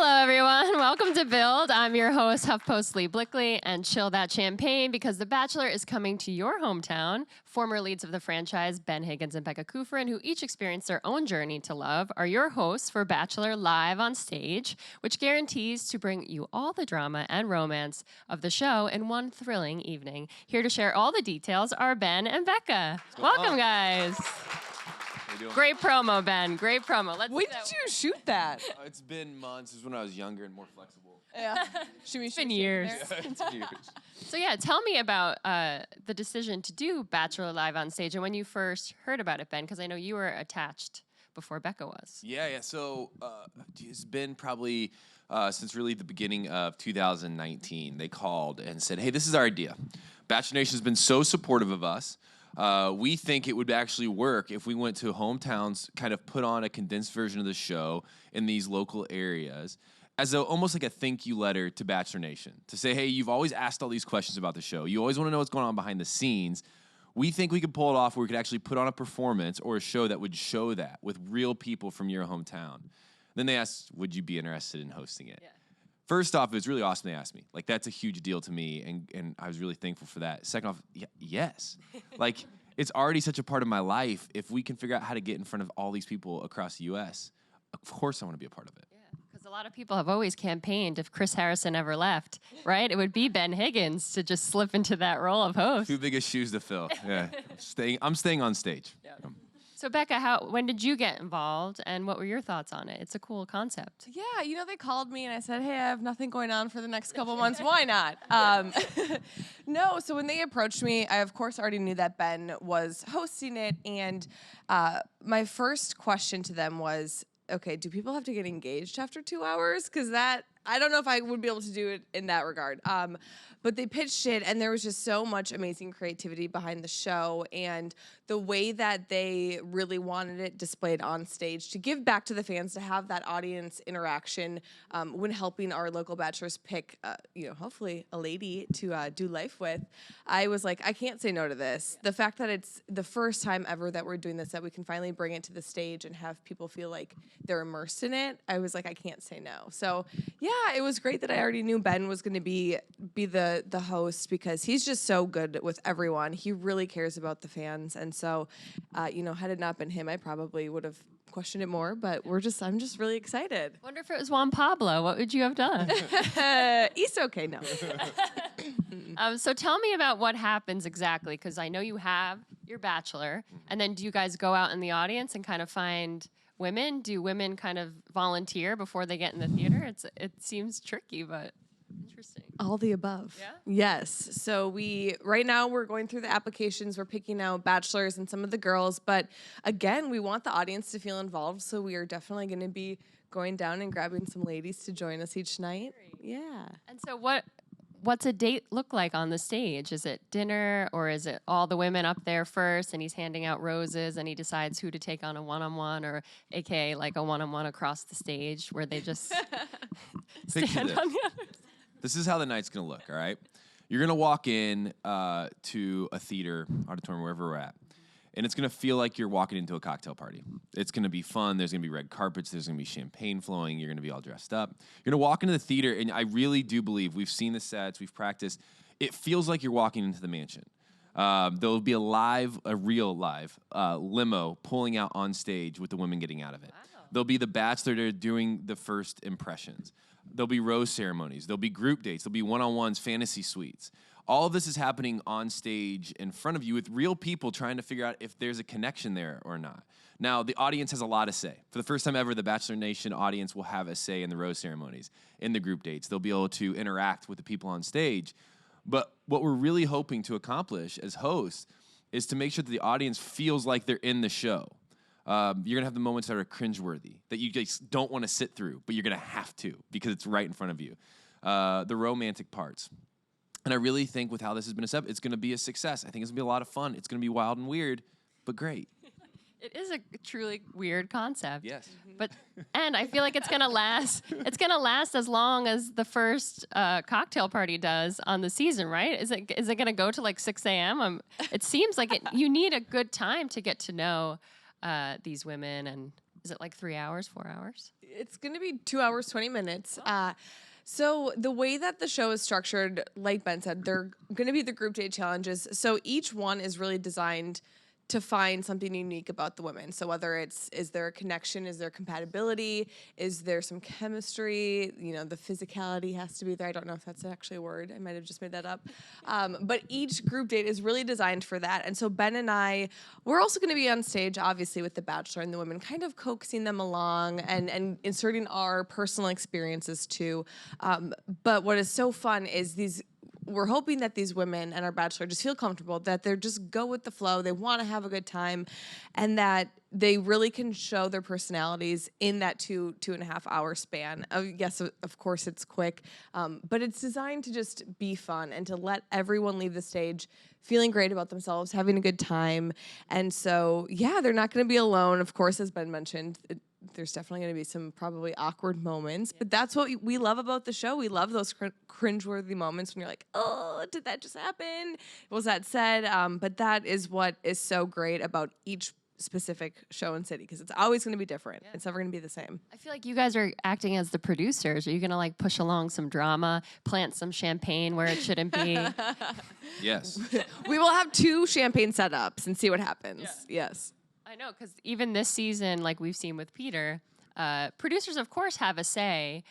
Hello, everyone. Welcome to Build. I'm your host, HuffPost Lee Blickley, and chill that champagne because The Bachelor is coming to your hometown. Former leads of the franchise, Ben Higgins and Becca Kufrin, who each experienced their own journey to love, are your hosts for Bachelor Live on Stage, which guarantees to bring you all the drama and romance of the show in one thrilling evening. Here to share all the details are Ben and Becca. Welcome, guys. Great promo, Ben. Great promo. When did you shoot that? It's been months. It's when I was younger and more flexible. Yeah. It's been years. Yeah, it's years. So yeah, tell me about the decision to do Bachelor Live on Stage and when you first heard about it, Ben, because I know you were attached before Becca was. Yeah. So it's been probably since really the beginning of 2019. They called and said, hey, this is our idea. Bachelor Nation has been so supportive of us. We think it would actually work if we went to hometowns, kind of put on a condensed version of the show in these local areas as almost like a thank you letter to Bachelor Nation to say, hey, you've always asked all these questions about the show. You always want to know what's going on behind the scenes. We think we could pull it off where we could actually put on a performance or a show that would show that with real people from your hometown. Then they asked, would you be interested in hosting it? Yeah. First off, it was really awesome they asked me. Like, that's a huge deal to me, and I was really thankful for that. Second off, yes. Like, it's already such a part of my life. If we can figure out how to get in front of all these people across the U.S., of course I want to be a part of it. Yeah, because a lot of people have always campaigned if Chris Harrison ever left, right? It would be Ben Higgins to just slip into that role of host. Too big of shoes to fill. Yeah, I'm staying on stage. Yeah. So Becca, when did you get involved, and what were your thoughts on it? It's a cool concept. Yeah, they called me and I said, hey, I have nothing going on for the next couple months. Why not? No, so when they approached me, I, of course, already knew that Ben was hosting it, and my first question to them was, okay, do people have to get engaged after 2 hours? Because I don't know if I would be able to do it in that regard. But they pitched it, and there was just so much amazing creativity behind the show, and the way that they really wanted it displayed on stage to give back to the fans, to have that audience interaction when helping our local bachelors pick, hopefully a lady to do life with. I was like, I can't say no to this. The fact that it's the first time ever that we're doing this, that we can finally bring it to the stage and have people feel like they're immersed in it, I was like, I can't say no. So yeah, it was great that I already knew Ben was going to be the host, because he's just so good with everyone. He really cares about the fans, and so had it not been him, I probably would have questioned it more. But I'm just really excited. Wonder if it was Juan Pablo, what would you have done? He's okay now. So tell me about what happens exactly, because I know you have your Bachelor, and then do you guys go out in the audience and kind of find women? Do women kind of volunteer before they get in the theater? It seems tricky, but interesting. All the above. Yeah? Yes. So right now we're going through the applications. We're picking out bachelors and some of the girls. But again, we want the audience to feel involved. So we are definitely going to be going down and grabbing some ladies to join us each night. Great. Yeah. And so what's a date look like on the stage? Is it dinner, or is it all the women up there first and he's handing out roses and he decides who to take on a one-on-one, or AKA like a one-on-one across the stage where they just stand on the other? This is how the night's going to look, all right? You're going to walk in to a theater, auditorium, wherever we're at, and it's going to feel like you're walking into a cocktail party. It's going to be fun. There's going to be red carpets. There's going to be champagne flowing. You're going to be all dressed up. You're going to walk into the theater, and I really do believe, we've seen the sets, we've practiced, it feels like you're walking into the mansion. There'll be a real live limo pulling out on stage with the women getting out of it. Wow. There'll be the bachelor doing the first impressions. There'll be rose ceremonies. There'll be group dates. There'll be one-on-ones, fantasy suites. All of this is happening on stage in front of you with real people trying to figure out if there's a connection there or not. Now, the audience has a lot to say. For the first time ever, the Bachelor Nation audience will have a say in the rose ceremonies, in the group dates. They'll be able to interact with the people on stage. But what we're really hoping to accomplish as hosts is to make sure that the audience feels like they're in the show. You're going to have the moments that are cringeworthy, that you just don't want to sit through, but you're going to have to because it's right in front of you. The romantic parts. And I really think with how this has been set up, it's going to be a success. I think it's going to be a lot of fun. It's going to be wild and weird, but great. It is a truly weird concept. Yes. And I feel like it's going to last. It's going to last as long as the first cocktail party does on the season, right? Is it going to go to like 6 a.m.? It seems like you need a good time to get to know these women and Is it like 3 hours, 4 hours? It's going to be 2 hours, 20 minutes. So the way that the show is structured, like Ben said, they're going to be the group date challenges. So each one is really designed to find something unique about the women. So whether is there a connection, is there compatibility, is there some chemistry, the physicality has to be there. I don't know if that's actually a word. I might have just made that up. But each group date is really designed for that. And so Ben and I, we're also going to be on stage, obviously, with the Bachelor and the women, kind of coaxing them along and inserting our personal experiences too. But what is so fun is we're hoping that these women and our Bachelor just feel comfortable, that they're just go with the flow, they want to have a good time, and that they really can show their personalities in that 2.5 hour span. Yes, of course it's quick, but it's designed to just be fun and to let everyone leave the stage feeling great about themselves, having a good time. And so, yeah, they're not going to be alone. Of course, as Ben mentioned, there's definitely going to be some probably awkward moments, but that's what we love about the show. We love those cringeworthy moments when you're like, oh, did that just happen? Was that said? But that is what is so great about each specific show and city, because it's always going to be different. It's never going to be the same. I feel like you guys are acting as the producers. Are you going to like push along some drama, plant some champagne where it shouldn't be? Yes. We will have 2 champagne setups and see what happens. Yes. I know, because even this season, like we've seen with Peter, producers, of course, have a say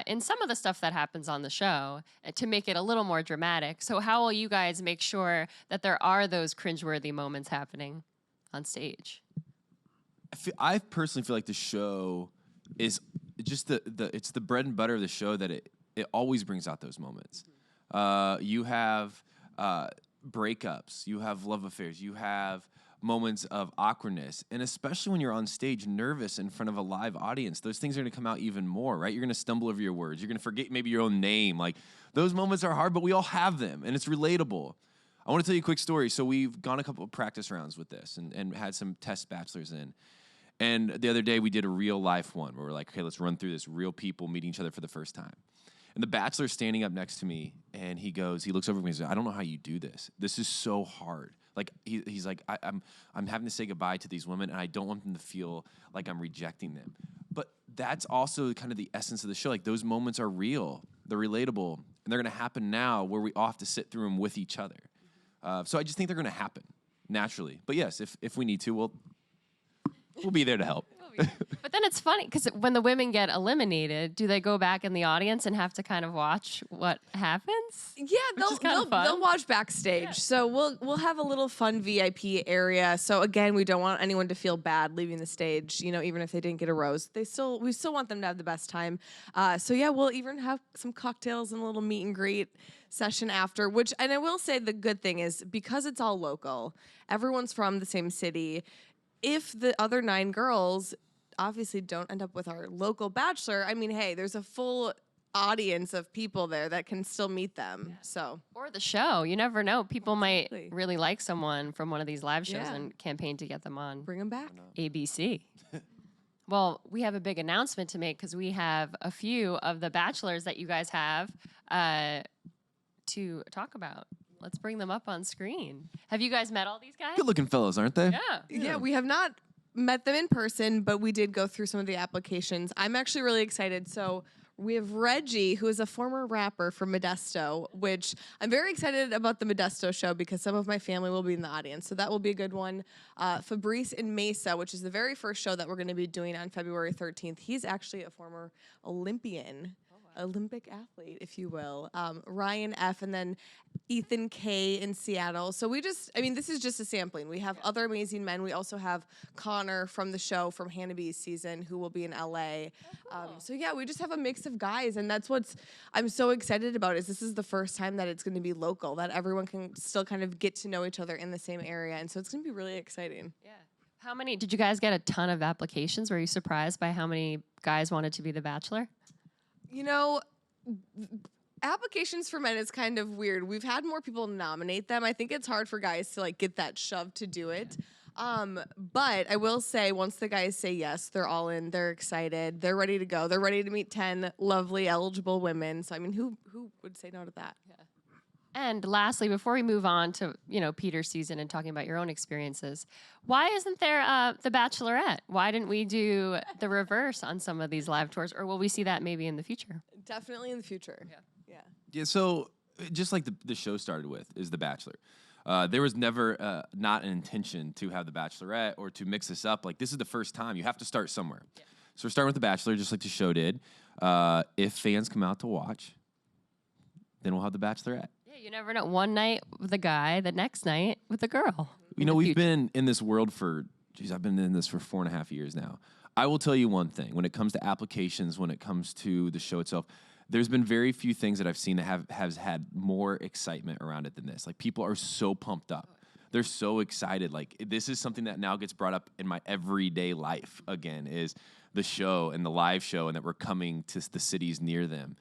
in some of the stuff that happens on the show to make it a little more dramatic. So how will you guys make sure that there are those cringeworthy moments happening on stage? I personally feel like the show is just it's the bread and butter of the show, that it always brings out those moments. You have breakups, you have love affairs, you have moments of awkwardness, and especially when you're on stage nervous in front of a live audience, those things are going to come out even more, right? You're going to stumble over your words, you're going to forget maybe your own name. Like, those moments are hard, but we all have them, and it's relatable. I want to tell you a quick story. So we've gone a couple of practice rounds with this and had some test bachelors in. And the other day we did a real life one where we're like, okay, let's run through this, real people meeting each other for the first time. And the bachelor's standing up next to me, and he looks over at me and says, I don't know how you do this. This is so hard. Like, he's like, I'm having to say goodbye to these women, and I don't want them to feel like I'm rejecting them. But that's also kind of the essence of the show. Like, those moments are real, they're relatable, and they're going to happen now, where we all have to sit through them with each other. So I just think they're going to happen naturally. But yes, if we need to, we'll be there to help. But then it's funny, because when the women get eliminated, do they go back in the audience and have to kind of watch what happens? Yeah, they'll watch backstage. Yeah. So we'll have a little fun VIP area. So again, we don't want anyone to feel bad leaving the stage. Even if they didn't get a rose, we still want them to have the best time. So yeah, we'll even have some cocktails and a little meet and greet session after. And I will say the good thing is, because it's all local, everyone's from the same city. If the other 9 girls obviously don't end up with our local bachelor, I mean, hey, there's a full audience of people there that can still meet them. Yeah. So, or the show, you never know. People might really like someone from one of these live shows and campaign to get them on. Bring them back. ABC. Well, we have a big announcement to make, because we have a few of the bachelors that you guys have to talk about. Let's bring them up on screen. Have you guys met all these guys? Good-looking fellows, aren't they? Yeah, we have not met them in person, but we did go through some of the applications. I'm actually really excited. So we have Reggie, who is a former rapper from Modesto, which I'm very excited about the Modesto show, because some of my family will be in the audience. So that will be a good one. Fabrice in Mesa, which is the very first show that we're going to be doing on February 13th. He's actually a former Olympian. Olympic athlete, if you will. Ryan F. and then Ethan K. in Seattle. So this is just a sampling. We have other amazing men. We also have Connor from the show from Hannaby's season, who will be in LA. So yeah, we just have a mix of guys, and that's what's I'm so excited about, is this is the first time that it's going to be local, that everyone can still kind of get to know each other in the same area, and so it's going to be really exciting. Yeah. How many, did you guys get a ton of applications? Were you surprised by how many guys wanted to be the Bachelor? Applications for men is kind of weird. We've had more people nominate them. I think it's hard for guys to get that shove to do it. But I will say, once the guys say yes, they're all in, they're excited, they're ready to go. They're ready to meet 10 lovely, eligible women. So, who would say no to that? Yeah. And lastly, before we move on to, Peter's season and talking about your own experiences, why isn't there the Bachelorette? Why didn't we do the reverse on some of these live tours? Or will we see that maybe in the future? Definitely in the future. Yeah, so just like the show started with is The Bachelor. There was never not an intention to have The Bachelorette or to mix this up. Like, this is the first time. You have to start somewhere. Yeah. So we're starting with The Bachelor, just like the show did. If fans come out to watch, then we'll have The Bachelorette. Yeah, you never know. One night with a guy, the next night with a girl. We've been in this world I've been in this for 4.5 years now. I will tell you one thing. When it comes to applications, when it comes to the show itself, there's been very few things that I've seen that has had more excitement around it than this. Like, people are so pumped up. They're so excited. Like, this is something that now gets brought up in my everyday life again, is the show and the live show, and that we're coming to the cities near them.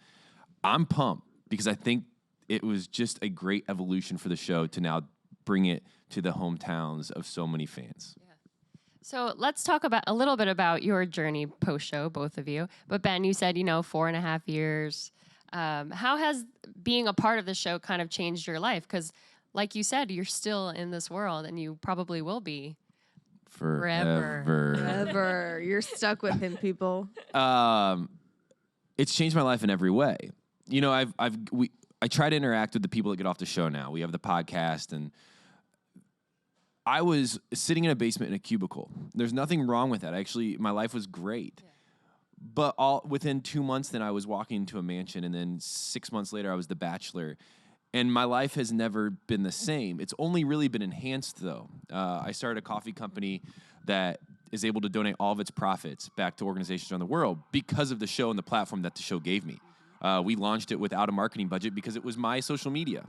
I'm pumped because I think it was just a great evolution for the show to now bring it to the hometowns of so many fans. Yeah. So let's talk a little bit about your journey post-show, both of you. But Ben, you said, 4.5 years. How has being a part of the show kind of changed your life? Because like you said, you're still in this world and you probably will be. Forever. Forever. You're stuck with him, people. It's changed my life in every way. I try to interact with the people that get off the show now. We have the podcast, and I was sitting in a basement in a cubicle. There's nothing wrong with that. Actually, my life was great. Yeah. But within 2 months, then I was walking into a mansion, and then 6 months later, I was the Bachelor. And my life has never been the same. It's only really been enhanced, though. I started a coffee company that is able to donate all of its profits back to organizations around the world because of the show and the platform that the show gave me. We launched it without a marketing budget because it was my social media.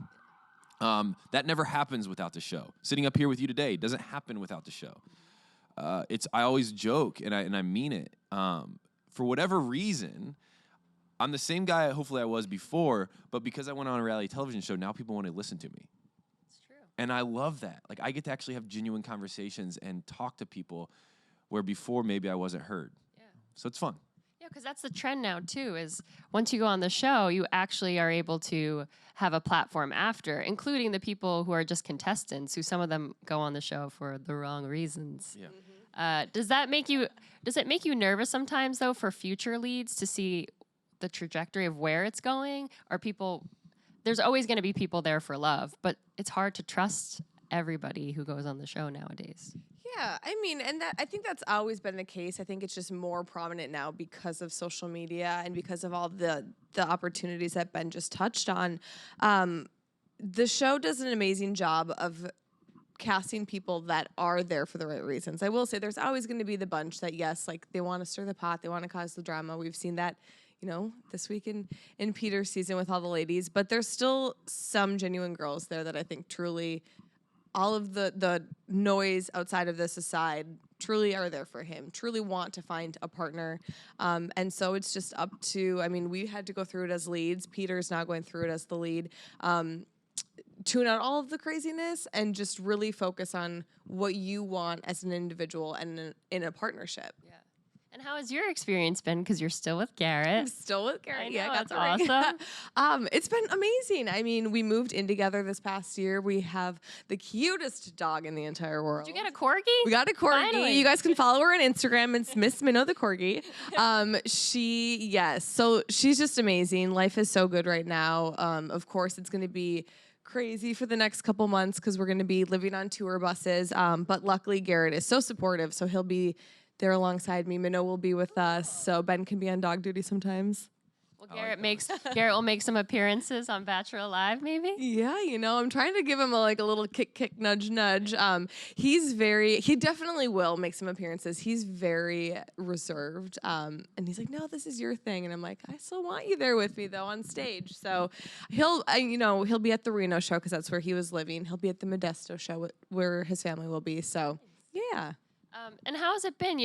That never happens without the show. Sitting up here with you today doesn't happen without the show. I always joke, and I mean it. For whatever reason, I'm the same guy hopefully I was before, but because I went on a reality television show, now people want to listen to me. It's true. And I love that. Like, I get to actually have genuine conversations and talk to people where before maybe I wasn't heard. Yeah. So it's fun. Yeah, because that's the trend now, too, is once you go on the show, you actually are able to have a platform after, including the people who are just contestants, who some of them go on the show for the wrong reasons. Yeah. Does it make you nervous sometimes, though, for future leads to see the trajectory of where it's going? There's always going to be people there for love, but it's hard to trust everybody who goes on the show nowadays. Yeah, I mean, I think that's always been the case. I think it's just more prominent now because of social media and because of all the opportunities that Ben just touched on. The show does an amazing job of casting people that are there for the right reasons. I will say there's always going to be the bunch that, yes, like, they want to stir the pot, they want to cause the drama. We've seen that, this week in Peter's season with all the ladies, but there's still some genuine girls there that I think truly, all of the noise outside of this aside, truly are there for him, truly want to find a partner. And so it's just up to, we had to go through it as leads. Peter's now going through it as the lead. Tune out all of the craziness and just really focus on what you want as an individual and in a partnership. Yeah. And how has your experience been? Because you're still with Garrett. I'm still with Garrett. I know, Yeah, I got that's the ring. awesome. It's been amazing. We moved in together this past year. We have the cutest dog in the entire world. Did you get a corgi? We got a corgi. Finally. You guys can follow her on Instagram. It's Miss Minnow the corgi. So she's just amazing. Life is so good right now. Of course, it's going to be crazy for the next couple months because we're going to be living on tour buses. But luckily, Garrett is so supportive, so he'll be there alongside me. Minnow will be with us, so Ben can be on dog duty sometimes. Well, Garrett will make some appearances on Bachelor Live, maybe? Yeah, I'm trying to give him a little kick, nudge. He definitely will make some appearances. He's very reserved. And he's like, no, this is your thing. And I'm like, I still want you there with me though on stage. So he'll be at the Reno show because that's where he was living. He'll be at the Modesto show where his family will be. So yeah. And how has it been?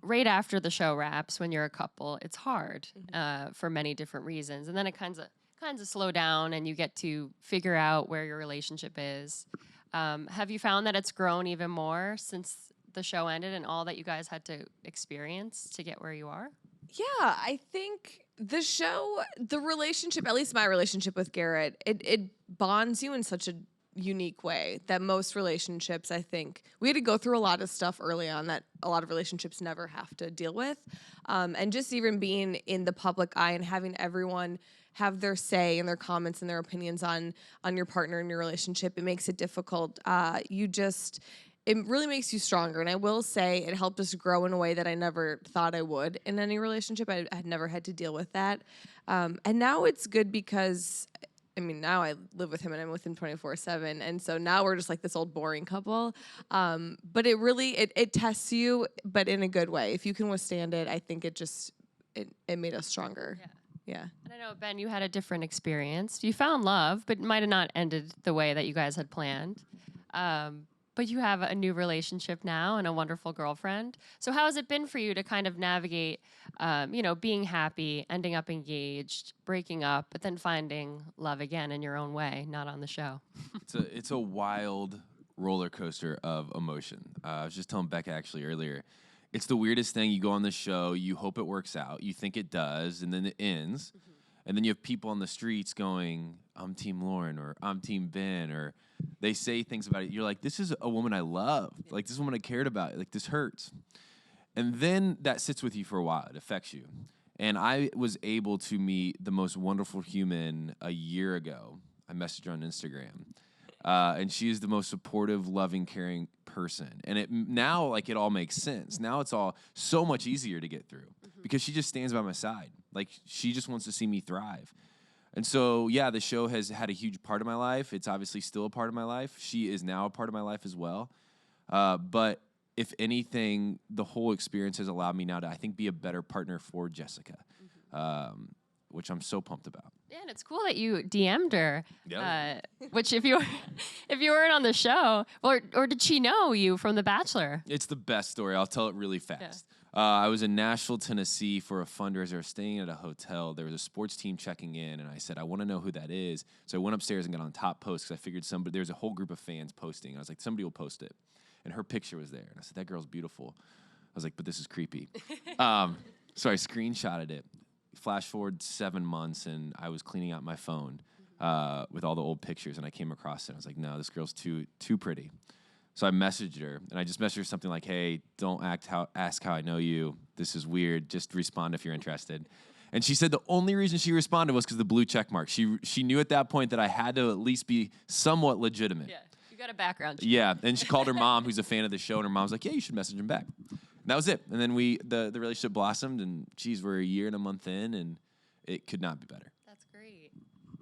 Right after the show wraps, when you're a couple, it's hard for many different reasons, and then it kind of slow down, and you get to figure out where your relationship is. Have you found that it's grown even more since the show ended and all that you guys had to experience to get where you are? Yeah, I think the relationship, at least my relationship with Garrett, it bonds you in such a unique way that most relationships, I think, we had to go through a lot of stuff early on that a lot of relationships never have to deal with. And just even being in the public eye and having everyone have their say and their comments and their opinions on your partner and your relationship, it makes it difficult. It really makes you stronger. And I will say it helped us grow in a way that I never thought I would in any relationship. I had never had to deal with that. And now it's good because, I mean, now I live with him and I'm with him 24/7. And so now we're just like this old boring couple. But it really, it tests you, but in a good way. If you can withstand it, I think it made us stronger. Yeah. And I know, Ben, you had a different experience. You found love, but it might have not ended the way that you guys had planned. But you have a new relationship now and a wonderful girlfriend. So how has it been for you to kind of navigate, being happy, ending up engaged, breaking up, but then finding love again in your own way, not on the show? It's a wild roller coaster of emotion. I was just telling Becca actually earlier, it's the weirdest thing. You go on the show, you hope it works out, you think it does, and then it ends. Mm-hmm. And then you have people on the streets going, I'm Team Lauren, or I'm Team Ben, or they say things about it. You're like, this is a woman I love. Like, this is a woman I cared about. Like, this hurts. And then that sits with you for a while. It affects you. And I was able to meet the most wonderful human a year ago. I messaged her on Instagram. And she is the most supportive, loving, caring person. And now, like, it all makes sense. Now it's all so much easier to get through because she just stands by my side. Like, she just wants to see me thrive. And so, yeah, the show has had a huge part of my life. It's obviously still a part of my life. She is now a part of my life as well. But if anything, the whole experience has allowed me now to, I think, be a better partner for Jessica, which I'm so pumped about. Yeah, and it's cool that you DM'd her. Yep. Which, if you weren't on the show, or did she know you from The Bachelor? It's the best story. I'll tell it really fast. Yeah. I was in Nashville, Tennessee for a fundraiser. I was staying at a hotel. There was a sports team checking in, and I said, I want to know who that is. So I went upstairs and got on top post because I figured there was a whole group of fans posting. I was like, somebody will post it. And her picture was there. And I said, that girl's beautiful. I was like, but this is creepy. So I screenshotted it. Flash forward 7 months, and I was cleaning out my phone with all the old pictures, and I came across it. I was like, no, this girl's too pretty. So I messaged her, and I just messaged her something like, hey, don't ask how I know you. This is weird. Just respond if you're interested. And she said the only reason she responded was because of the blue check mark. She knew at that point that I had to at least be somewhat legitimate. Yeah, you got a background check. Yeah, and she called her mom, who's a fan of the show, and her mom's like, yeah, you should message him back. And that was it. And then the relationship blossomed, and geez, we're a year and a month in, and it could not be better. That's great.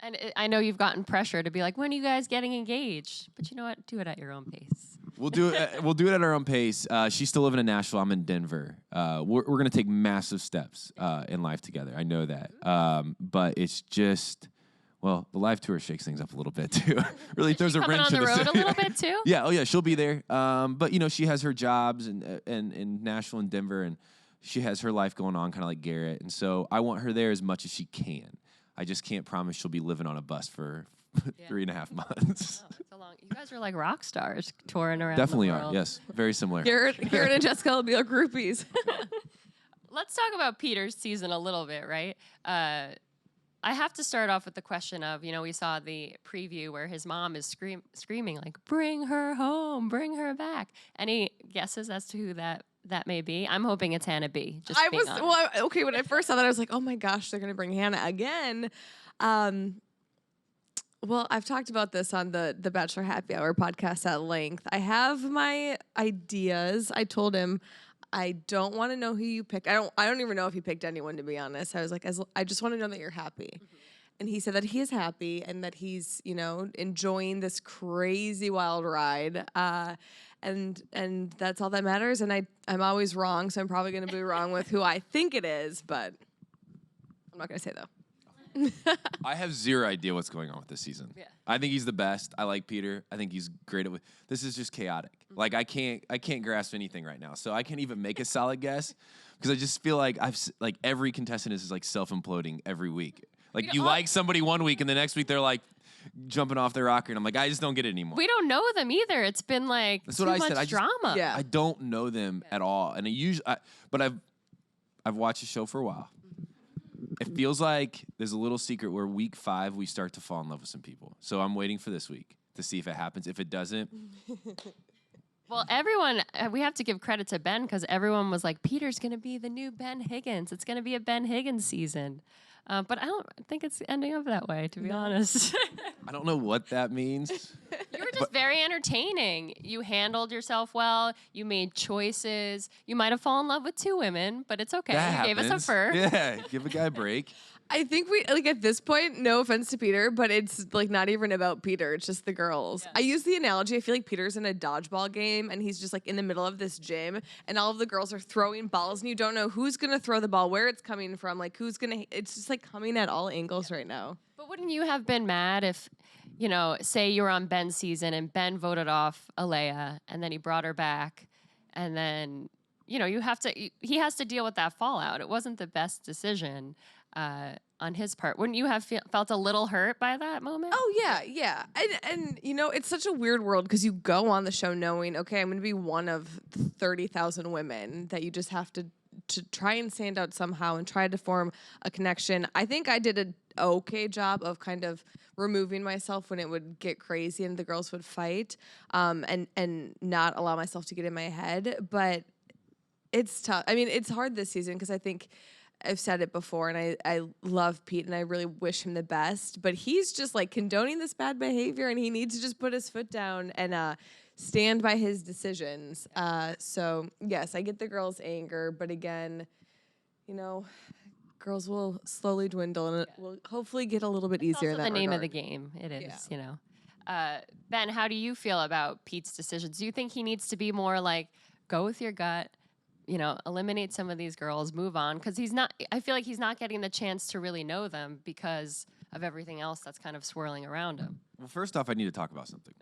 And I know you've gotten pressure to be like, when are you guys getting engaged? But you know what? Do it at your own pace. We'll do it. We'll do it at our own pace. She's still living in Nashville. I'm in Denver. We're gonna take massive steps in life together. I know that. But it's just, well, the live tour shakes things up a little bit too. Really throws a wrench in the road a little bit too. Yeah. Oh yeah. She'll be there. But she has her jobs in Nashville and Denver, and she has her life going on, kind of like Garrett. And so I want her there as much as she can. I just can't promise she'll be living on a bus for 3.5 months. Oh, that's a long. You guys are like rock stars touring around. Definitely the are. world. Yes, very similar. Garrett and Jessica will be our groupies. Let's talk about Peter's season a little bit, right? I have to start off with the question of, we saw the preview where his mom is screaming like, bring her home, bring her back. Any guesses as to who that may be? I'm hoping it's Hannah B. When I first saw that, I was like, oh my gosh, they're going to bring Hannah again. Well, I've talked about this on the Bachelor Happy Hour podcast at length. I have my ideas. I told him I don't want to know who you picked. I don't even know if he picked anyone, to be honest. I was like, I just want to know that you're happy. Mm-hmm. And he said that he is happy and that he's, enjoying this crazy wild ride. And that's all that matters. And I'm always wrong, so I'm probably going to be wrong with who I think it is, but I'm not going to say though. I have zero idea what's going on with this season. Yeah. I think he's the best. I like Peter. I think he's great at this is just chaotic. Mm-hmm. Like I can't grasp anything right now. So I can't even make a solid guess because I just feel like every contestant is like self-imploding every week. Like you like somebody one week and the next week they're like jumping off their rocker and I'm like, I just don't get it anymore. We don't know them either. It's been like That's too what I much said. drama. I don't know them at all. And but I've watched the show for a while. It feels like there's a little secret where week 5 we start to fall in love with some people. So I'm waiting for this week to see if it happens. If it doesn't, Well, everyone, we have to give credit to Ben because everyone was like, Peter's going to be the new Ben Higgins. It's going to be a Ben Higgins season. But I don't think it's ending up that way, to be honest. I don't know what that means. You were just very entertaining. You handled yourself well. You made choices. You might have fallen in love with 2 women, but it's okay. That You gave us a happens. fur. Yeah, give a guy a break. I think we like at this point, no offense to Peter, but it's like not even about Peter. It's just the girls. Yeah. I use the analogy. I feel like Peter's in a dodgeball game and he's just like in the middle of this gym and all of the girls are throwing balls and you don't know who's going to throw the ball, where it's coming from, like who's going to, it's just like coming at all angles right now. But wouldn't you have been mad if, you know, say you were on Ben's season and Ben voted off Alea and then he brought her back and then, you know, he has to deal with that fallout. It wasn't the best decision on his part. Wouldn't you have felt a little hurt by that moment? Oh yeah, yeah. And you know, it's such a weird world because you go on the show knowing, okay, I'm going to be one of 30,000 women that you just have to try and stand out somehow and try to form a connection. I think I did an okay job of kind of removing myself when it would get crazy and the girls would fight, and not allow myself to get in my head. But it's tough. I mean, it's hard this season because I think I've said it before, and I love Pete, and I really wish him the best. But he's just like condoning this bad behavior, and he needs to just put his foot down and stand by his decisions. So yes, I get the girls' anger, but again, you know, girls will slowly dwindle, and it will hopefully get a little bit easier. Also in that the name of the regard. game. It is, Yeah. you know. Ben, how do you feel about Pete's decisions? Do you think he needs to be more like, go with your gut, you know, eliminate some of these girls, move on? Because I feel like he's not getting the chance to really know them because of everything else that's kind of swirling around him. Well, first off, I need to talk about something.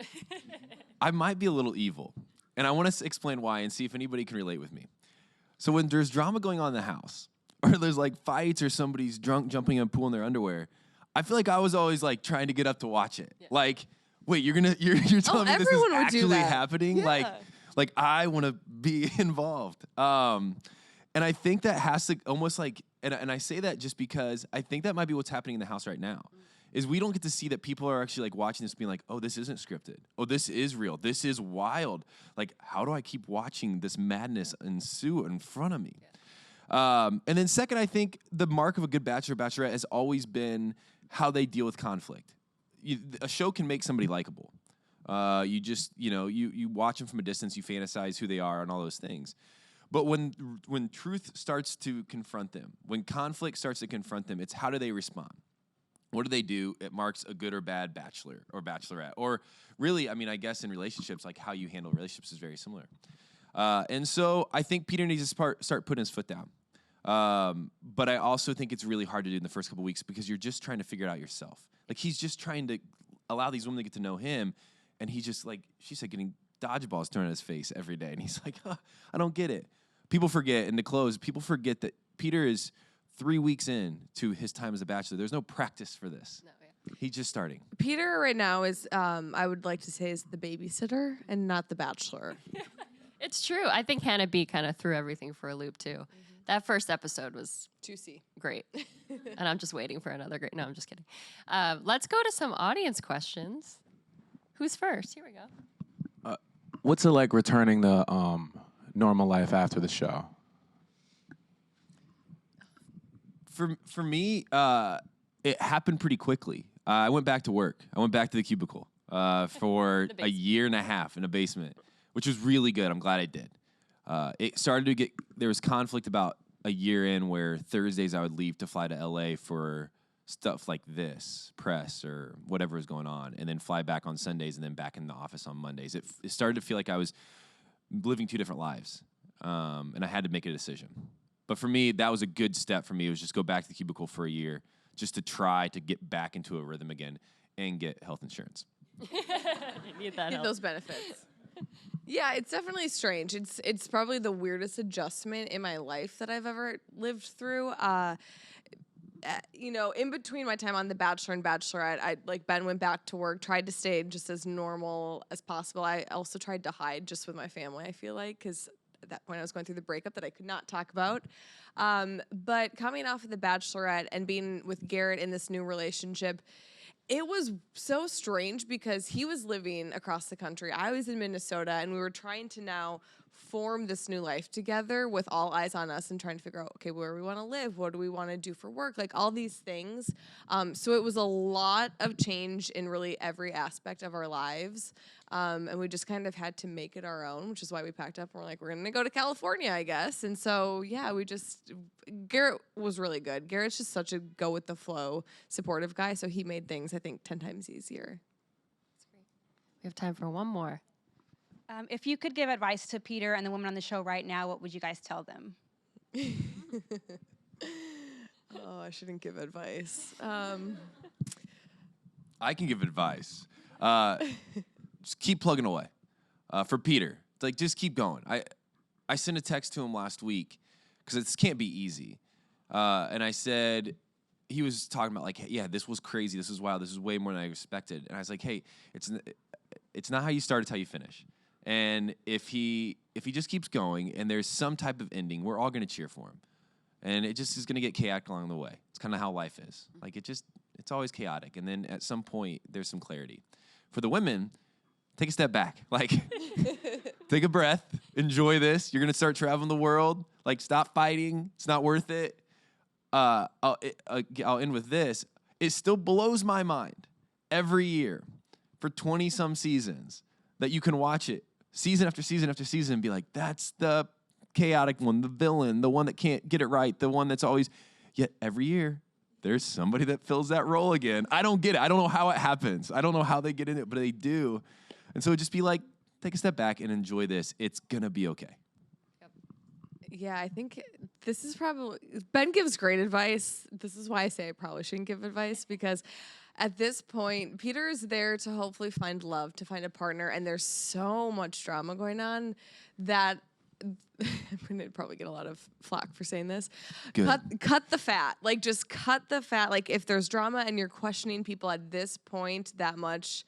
I might be a little evil, and I want to explain why and see if anybody can relate with me. So when there's drama going on in the house, or there's like fights, or somebody's drunk jumping in a pool in their underwear, I feel like I was always like trying to get up to watch it. Yeah. Like, wait, you're telling me this is everyone would do actually that. happening? Yeah. Like I want to be involved. And I think that has to almost like, and I say that just because I think that might be what's happening in the house right now. Is we don't get to see that people are actually like watching this being like, oh, this isn't scripted. Oh, this is real. This is wild. Like, how do I keep watching this madness ensue in front of me? Yeah. And then second, I think the mark of a good bachelor, bachelorette has always been how they deal with conflict. A show can make somebody likable. You just, you watch them from a distance, you fantasize who they are and all those things. But when truth starts to confront them, when conflict starts to confront them, it's how do they respond? What do they do? It marks a good or bad bachelor or bachelorette. Or really, I mean, I guess in relationships, like how you handle relationships is very similar. And so I think Peter needs to start putting his foot down. But I also think it's really hard to do in the first couple weeks because you're just trying to figure it out yourself. Like he's just trying to allow these women to get to know him. And he's just like, she said, getting dodgeballs thrown at his face every day. And he's like, I don't get it. People forget, and to close, people forget that Peter is 3 weeks in to his time as a bachelor. There's no practice for this. No, yeah. He's just starting. Peter right now is, I would like to say, is the babysitter and not the bachelor. It's true. I think Hannah B kind of threw everything for a loop, too. Mm-hmm. That first episode was juicy. Great. And I'm just waiting for another great. No, I'm just kidding. Let's go to some audience questions. Who's first? Here we go. What's it like returning to normal life after the show? For me, it happened pretty quickly. I went back to work. I went back to the cubicle for a year and a half in a basement, which was really good. I'm glad I did. It started to there was conflict about a year in where Thursdays I would leave to fly to LA for stuff like this, press or whatever was going on, and then fly back on Sundays and then back in the office on Mondays. It started to feel like I was living 2 different lives, and I had to make a decision. But for me, that was a good step for me. It was just go back to the cubicle for a year just to try to get back into a rhythm again and get health insurance. You need that help. Those benefits. Yeah, it's definitely strange. It's probably the weirdest adjustment in my life that I've ever lived through. In between my time on The Bachelor and Bachelorette, Ben went back to work, tried to stay just as normal as possible. I also tried to hide just with my family, I feel like, because At that point, I was going through the breakup that I could not talk about. But coming off of The Bachelorette and being with Garrett in this new relationship, it was so strange because he was living across the country. I was in Minnesota, and we were trying to now form this new life together with all eyes on us and trying to figure out, okay, where we want to live, what do we want to do for work, like all these things. So it was a lot of change in really every aspect of our lives. And we just kind of had to make it our own, which is why we packed up and we're like, we're going to go to California, I guess. And so, yeah, Garrett was really good. Garrett's just such a go with the flow, supportive guy. So he made things, I think, 10 times easier. That's great. We have time for one more. If you could give advice to Peter and the women on the show right now, what would you guys tell them? Oh, I shouldn't give advice. I can give advice. Just keep plugging away. For Peter, like just keep going. I sent a text to him last week because this can't be easy. And I said, he was talking about like, yeah, this was crazy. This is wild. This is way more than I expected. And I was like, hey, it's not how you start, it's how you finish. And if he just keeps going and there's some type of ending, we're all going to cheer for him. And it just is going to get chaotic along the way. It's kind of how life is. Like it's always chaotic. And then at some point, there's some clarity. For the women, take a step back. Like, take a breath. Enjoy this. You're going to start traveling the world. Like, stop fighting. It's not worth it. I'll end with this. It still blows my mind every year for 20-some seasons that you can watch it season after season after season and be like, that's the chaotic one, the villain, the one that can't get it right, the one that's always... Yet every year, there's somebody that fills that role again. I don't get it. I don't know how it happens. I don't know how they get in it, but they do. And so just be like, take a step back and enjoy this. It's going to be okay. Yeah, I think this is probably... Ben gives great advice. This is why I say I probably shouldn't give advice, because at this point, Peter is there to hopefully find love, to find a partner, and there's so much drama going on that... I'm going to probably get a lot of flack for saying this. Good. Cut the fat. Like, just cut the fat. Like, if there's drama and you're questioning people at this point that much...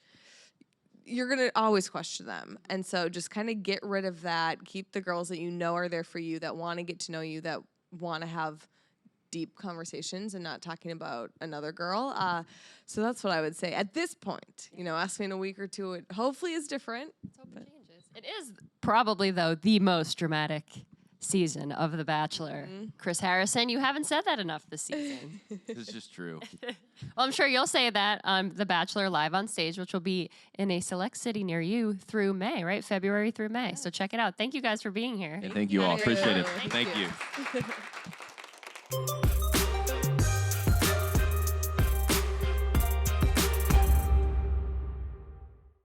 you're going to always question them. And so just kind of get rid of that. Keep the girls that you know are there for you, that want to get to know you, that want to have deep conversations and not talking about another girl. So that's what I would say. At this point, ask me in a week or two, it hopefully is different. Let's hope it changes. It is probably, though, the most dramatic season of The Bachelor. Chris Harrison, you haven't said that enough this season. This is just true. Well, I'm sure you'll say that on The Bachelor Live on Stage, which will be in a select city near you through May, right? February through May. So check it out. Thank you guys for being here. And thank you all. Appreciate it. Thank Thank you. you.